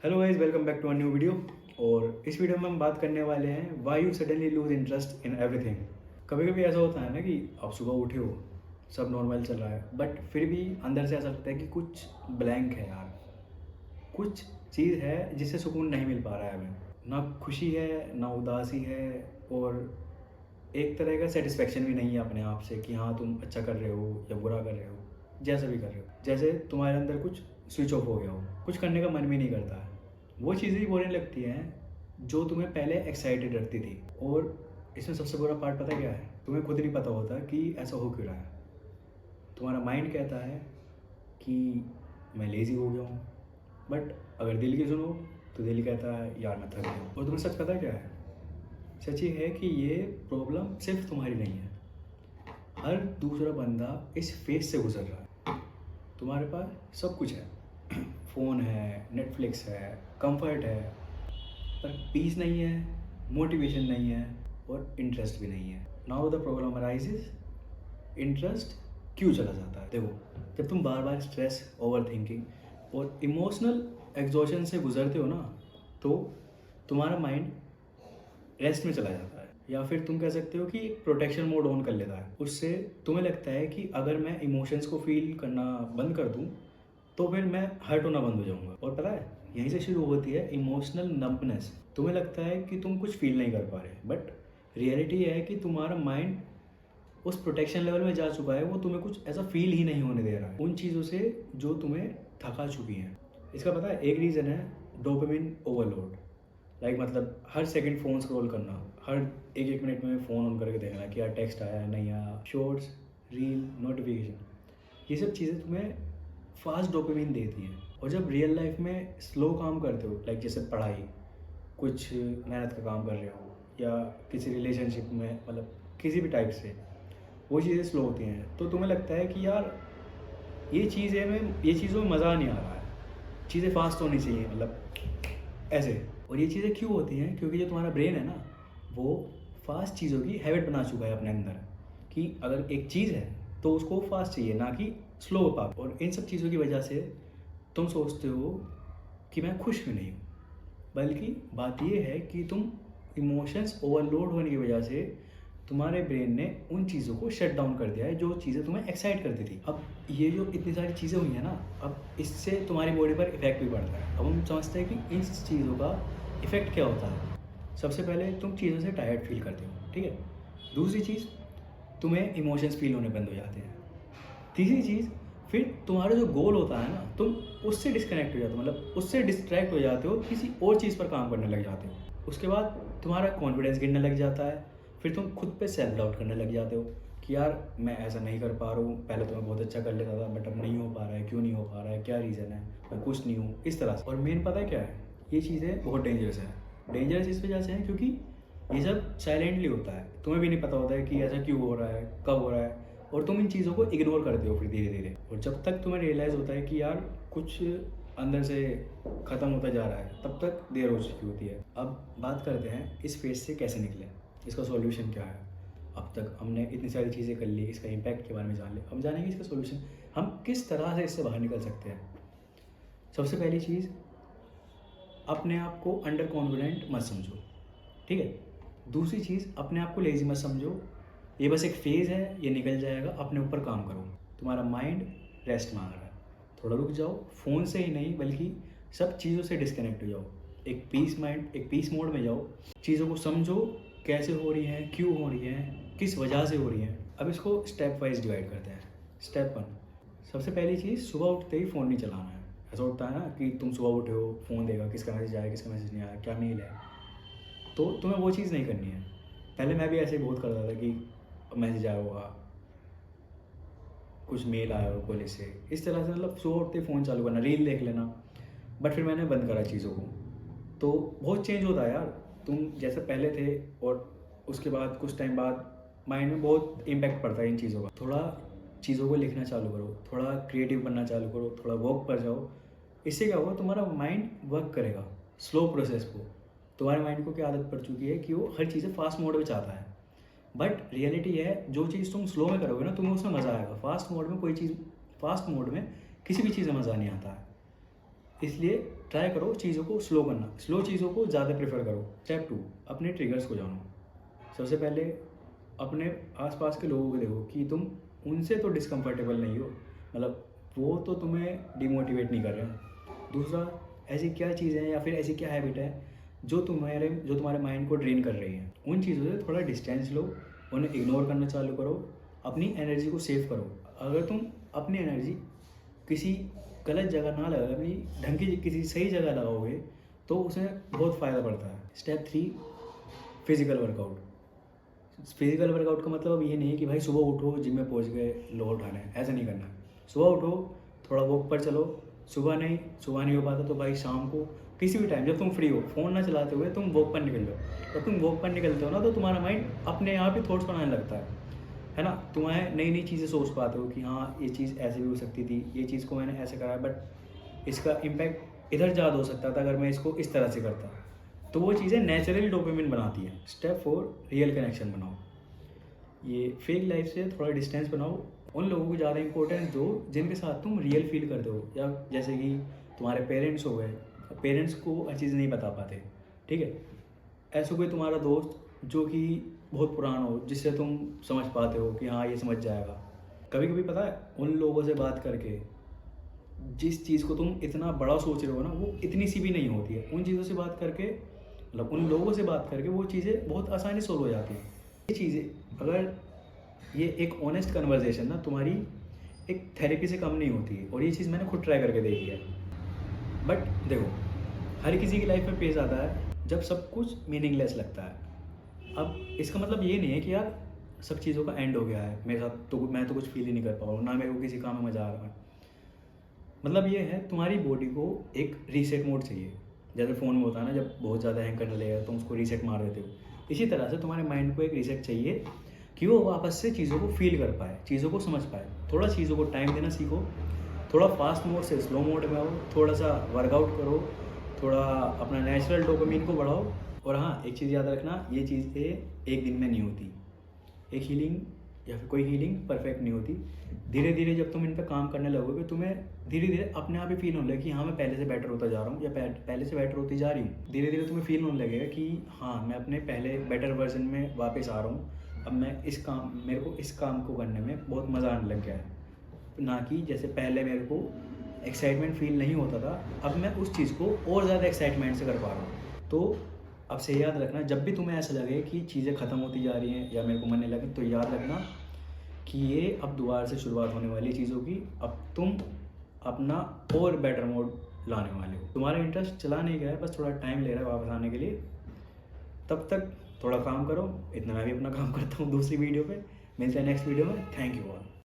Hello guys, welcome back to a new video. और इस वीडियो में हम बात करने वाले हैं why you suddenly lose interest in everything. कभी कभी ऐसा होता है ना कि आप सुबह उठे हो, सब नॉर्मल चल रहा है, बट फिर भी अंदर से ऐसा लगता है कि कुछ ब्लैंक है यार, कुछ चीज़ है जिससे सुकून नहीं मिल पा रहा है हमें। ना खुशी है, ना उदासी है, और एक तरह का सेटिस्फेक्शन भी नहीं है अपने आप से कि हाँ तुम अच्छा कर रहे हो या बुरा कर रहे हो, जैसा भी कर रहे हो। जैसे तुम्हारे अंदर कुछ स्विच ऑफ हो गया हो, कुछ करने का मन भी नहीं करता है। वो चीज़ें ही बोलने लगती हैं जो तुम्हें पहले एक्साइटेड रखती थी। और इसमें सबसे बुरा पार्ट पता क्या है? तुम्हें खुद नहीं पता होता कि ऐसा हो क्यों रहा है। तुम्हारा माइंड कहता है कि मैं लेज़ी हो गया हूँ, बट अगर दिल की सुनो तो दिल कहता है यार मैं थक गया हूँ। और तुम्हें सच पता क्या है? सच ये है कि ये प्रॉब्लम सिर्फ तुम्हारी नहीं है, हर दूसरा बंदा इस फेस से गुजर रहा है। तुम्हारे पास सब कुछ है, फ़ोन है, नेटफ्लिक्स है, कंफर्ट है, पर पीस नहीं है, मोटिवेशन नहीं है, और इंटरेस्ट भी नहीं है। Now the problem arises, interest क्यों चला जाता है? देखो, जब तुम बार बार स्ट्रेस, ओवर थिंकिंग और इमोशनल एग्जॉशन से गुजरते हो ना, तो तुम्हारा माइंड रेस्ट में चला जाता है, या फिर तुम कह सकते हो कि प्रोटेक्शन मोड ऑन कर लेता है। उससे तुम्हें लगता है कि अगर मैं इमोशंस को फील करना बंद कर दूं तो फिर मैं हर्ट होना बंद हो जाऊंगा। और पता है, यहीं से शुरू होती है इमोशनल नंबनेस। तुम्हें लगता है कि तुम कुछ फील नहीं कर पा रहे, बट रियलिटी है कि तुम्हारा माइंड उस प्रोटेक्शन लेवल में जा चुका है, वो तुम्हें कुछ ऐसा फील ही नहीं होने दे रहा है उन चीज़ों से जो तुम्हें थका चुकी हैं। इसका पता है, एक रीज़न है डोपामिन ओवरलोड। मतलब हर सेकंड फ़ोन स्क्रॉल करना, हर एक एक मिनट में फ़ोन ऑन करके देखना कि यार टेक्स्ट आया है नहीं आया, शॉर्ट्स, रील, नोटिफिकेशन, ये सब चीज़ें तुम्हें फास्ट डोपामिन देती हैं। और जब रियल लाइफ में स्लो काम करते हो, जैसे पढ़ाई, कुछ मेहनत का काम कर रहे हो, या किसी रिलेशनशिप में, किसी भी टाइप से वो चीज़ें स्लो होती हैं, तो तुम्हें लगता है कि यार ये चीज़ों में मज़ा नहीं आ रहा है, चीज़ें फास्ट होनी चाहिए, ऐसे। और ये चीज़ें क्यों होती हैं? क्योंकि जो तुम्हारा ब्रेन है ना, वो फास्ट चीज़ों की हैबिट बना चुका है अपने अंदर, कि अगर एक चीज़ है तो उसको फास्ट चाहिए, ना कि स्लो पाप। और इन सब चीज़ों की वजह से तुम सोचते हो कि मैं खुश भी नहीं हूँ, बल्कि बात ये है कि तुम इमोशंस ओवरलोड होने की वजह से तुम्हारे ब्रेन ने उन चीज़ों को शट डाउन कर दिया है जो चीज़ें तुम्हें एक्साइट करती थी। अब ये जो इतनी सारी चीज़ें हुई हैं ना, अब इससे तुम्हारी बॉडी पर इफेक्ट भी पड़ता है। अब हम समझते हैं कि इन चीज़ों का इफेक्ट क्या होता है। सबसे पहले तुम चीज़ों से टायर्ड फील करते हो, ठीक है। दूसरी चीज़, तुम्हें इमोशंस फील होने बंद हो जाते हैं। तीसरी चीज़, फिर तुम्हारा जो गोल होता है ना, तुम उससे डिस्कनेक्ट हो जाते हो, उससे डिस्ट्रैक्ट हो जाते हो, किसी और चीज़ पर काम करने लग जाते हो। उसके बाद तुम्हारा कॉन्फिडेंस गिरने लग जाता है। फिर तुम खुद पे सेल्फ डाउट करने लग जाते हो कि यार मैं ऐसा नहीं कर पा रहा हूँ, पहले तो मैं बहुत अच्छा कर लेता था, बट अब नहीं हो पा रहा है। क्यों नहीं हो पा रहा है? क्या रीज़न है? मैं कुछ नहीं हूँ, इस तरह से। और मेन पता है क्या है? ये चीज़ें बहुत डेंजरस है। डेंजरस इस वजह से है क्योंकि ये सब साइलेंटली होता है, तुम्हें भी नहीं पता होता है कि ऐसा क्यों हो रहा है, कब हो रहा है, और तुम इन चीज़ों को इग्नोर करते हो फिर धीरे धीरे। और जब तक तुम्हें रियलाइज़ होता है कि यार कुछ अंदर से ख़त्म होता जा रहा है, तब तक देर हो चुकी होती है। अब बात करते हैं इस फेज से कैसे निकलें, इसका सॉल्यूशन क्या है। अब तक हमने इतनी सारी चीज़ें कर ली, इसका इम्पैक्ट के बारे में जान लिया, हम जानेंगे इसका सॉल्यूशन, हम किस तरह से इससे बाहर निकल सकते हैं। सबसे पहली चीज़, अपने आप को अंडर कॉन्फिडेंट मत समझो, ठीक है। दूसरी चीज़, अपने आप को लेज़ी मत समझो, ये बस एक फेज़ है, ये निकल जाएगा। अपने ऊपर काम करो। तुम्हारा माइंड रेस्ट मांग रहा है, थोड़ा रुक जाओ। फ़ोन से ही नहीं बल्कि सब चीज़ों से डिस्कनेक्ट हो जाओ, एक पीस मोड में जाओ। चीज़ों को समझो, कैसे हो रही हैं, क्यों हो रही हैं, किस वजह से हो रही हैं। अब इसको स्टेप वाइज डिवाइड करते हैं। स्टेप 1, सबसे पहली चीज़, सुबह उठते ही फ़ोन नहीं चलाना है। ऐसा होता है ना कि तुम सुबह उठे हो, फ़ोन देगा, किसका मैसेज आया, किसका मैसेज नहीं आया, क्या मेल है, तो तुम्हें वो चीज़ नहीं करनी है। पहले मैं भी ऐसे ही बहुत करता था कि मैसेज आया होगा, कुछ मेल आया होगा कॉलेज से, इस तरह से सुबह उठते फ़ोन चालू करना, रील देख लेना। बट फिर मैंने बंद करा चीज़ों को, तो बहुत चेंज होता है यार। तुम जैसे पहले थे और उसके बाद कुछ टाइम बाद माइंड में बहुत इम्पैक्ट पड़ता है इन चीज़ों का। थोड़ा चीज़ों को लिखना चालू करो, थोड़ा क्रिएटिव बनना चालू करो, थोड़ा वॉक पर जाओ। इससे क्या होगा, तुम्हारा माइंड वर्क करेगा स्लो प्रोसेस को। तुम्हारे माइंड को क्या आदत पड़ चुकी है कि वो हर चीज़ें फास्ट मोड में चाहता है। बट रियलिटी है, जो चीज़ तुम स्लो में करोगे ना, तुम्हें उसमें मज़ा आएगा। फास्ट मोड में किसी भी चीज़ में मज़ा नहीं आता है। इसलिए ट्राई करो चीज़ों को स्लो करना, स्लो चीज़ों को ज़्यादा प्रेफर करो। स्टेप 2, अपने ट्रिगर्स को जानो। सबसे पहले अपने आसपास के लोगों को देखो कि तुम उनसे तो डिस्कम्फर्टेबल नहीं हो, मतलब वो तो तुम्हें डिमोटिवेट नहीं कर रहे हैं। दूसरा, ऐसी क्या चीज़ है या फिर ऐसी क्या हैबिट है जो तुम्हारे माइंड को ड्रेन कर रही है। उन चीज़ों से थोड़ा डिस्टेंस लो, उन्हें इग्नोर करना चालू करो, अपनी एनर्जी को सेव करो। अगर तुम अपनी एनर्जी किसी गलत जगह ना लगा, अपनी ढंग की किसी सही जगह लगाओगे तो उसमें बहुत फ़ायदा पड़ता है। Step 3, physical workout. Physical workout का मतलब अब ये नहीं है कि भाई सुबह उठो जिम में पहुंच गए लोग उठाने हैं, ऐसा नहीं करना है। सुबह उठो, थोड़ा वॉक पर चलो। सुबह नहीं हो पाता तो भाई शाम को किसी भी टाइम जब तुम फ्री हो, फ़ोन ना चलाते हुए तुम वॉक पर निकल जाओ। जब तुम वॉक पर निकलते हो ना तो तुम्हारा माइंड अपने आप ही थॉट्स बनाने लगता है ना। तुम्हें नई नई चीज़ें सोच पाते हो कि हाँ ये चीज़ ऐसे भी हो सकती थी, ये चीज़ को मैंने ऐसे करा, बट इसका इम्पैक्ट इधर ज़्यादा हो सकता था अगर मैं इसको इस तरह से करता। तो वो चीज़ें नेचुरली डोपामिन बनाती हैं। स्टेप 4, रियल कनेक्शन बनाओ। ये फेक लाइफ से थोड़ा डिस्टेंस बनाओ, उन लोगों को ज़्यादा इंपॉर्टेंस दो जिनके साथ तुम रियल फील करते हो। या जैसे कि तुम्हारे पेरेंट्स हो गए, पेरेंट्स को हर चीज़ नहीं बता पाते, ठीक है। ऐसा कोई तुम्हारा दोस्त जो कि बहुत पुराना हो, जिससे तुम समझ पाते हो कि हाँ ये समझ जाएगा। कभी कभी पता है उन लोगों से बात करके जिस चीज़ को तुम इतना बड़ा सोच रहे हो ना, वो इतनी सी भी नहीं होती है। उन चीज़ों से बात करके, मतलब उन लोगों से बात करके वो चीज़ें बहुत आसानी सोल्व हो जाती हैं। ये चीज़ें अगर ये एक ऑनेस्ट कन्वर्जेशन ना तुम्हारी एक थेरेपी से कम नहीं होती है। और ये चीज़ मैंने खुद ट्राई करके देखी है। बट देखो, हर किसी की लाइफ में पेश आता है जब सब कुछ मीनिंगलेस लगता है। अब इसका मतलब ये नहीं है कि यार सब चीज़ों का एंड हो गया है मेरे साथ, तो मैं तो कुछ फील ही नहीं कर पा रहा हूँ, ना मेरे को किसी काम में मज़ा आ रहा है। मतलब ये है तुम्हारी बॉडी को एक रीसेट मोड चाहिए। जैसे फ़ोन में होता है ना, जब बहुत ज़्यादा हैंग करने लगेगा तो उसको रीसेट मार देते हो। इसी तरह से तुम्हारे माइंड को एक रीसेट चाहिए कि वो वापस से चीज़ों को फील कर पाए, चीज़ों को समझ पाए। थोड़ा चीज़ों को टाइम देना सीखो, थोड़ा फास्ट मोड से स्लो मोड में आओ, थोड़ा सा वर्कआउट करो, थोड़ा अपना नेचुरल डोपामिन को बढ़ाओ। और हाँ, एक चीज़ याद रखना, ये चीज़ें एक दिन में नहीं होती। एक हीलिंग या फिर कोई हीलिंग परफेक्ट नहीं होती। धीरे धीरे जब तुम इन पर काम करने लगोगे, तुम्हें धीरे धीरे अपने आप ही फील होने लगेगा कि हाँ मैं पहले से बेटर होता जा रहा हूँ या पहले से बेटर होती जा रही हूँ। धीरे धीरे तुम्हें फील होने लगेगा कि हाँ मैं अपने पहले बेटर वर्जन में वापस आ रहा हूँ। अब मैं मेरे को इस काम को करने में बहुत मज़ा आने लग गया है। ना कि जैसे पहले मेरे को एक्साइटमेंट फील नहीं होता था, अब मैं उस चीज़ को और ज़्यादा एक्साइटमेंट से कर पा रहा हूँ। तो अब से याद रखना, जब भी तुम्हें ऐसा लगे कि चीज़ें ख़त्म होती जा रही हैं या मेरे को मन नहीं लगे, तो याद रखना कि ये अब दोबारा से शुरुआत होने वाली चीज़ों की। अब तुम अपना और बेटर मोड लाने वाले हो। तुम्हारा इंटरेस्ट चला नहीं गया है, बस थोड़ा टाइम ले रहा है वापस आने के लिए। तब तक थोड़ा काम करो। इतना मैं भी अपना काम करता हूँ दूसरी वीडियो पे। मिलते हैं नेक्स्ट वीडियो में। Thank you all.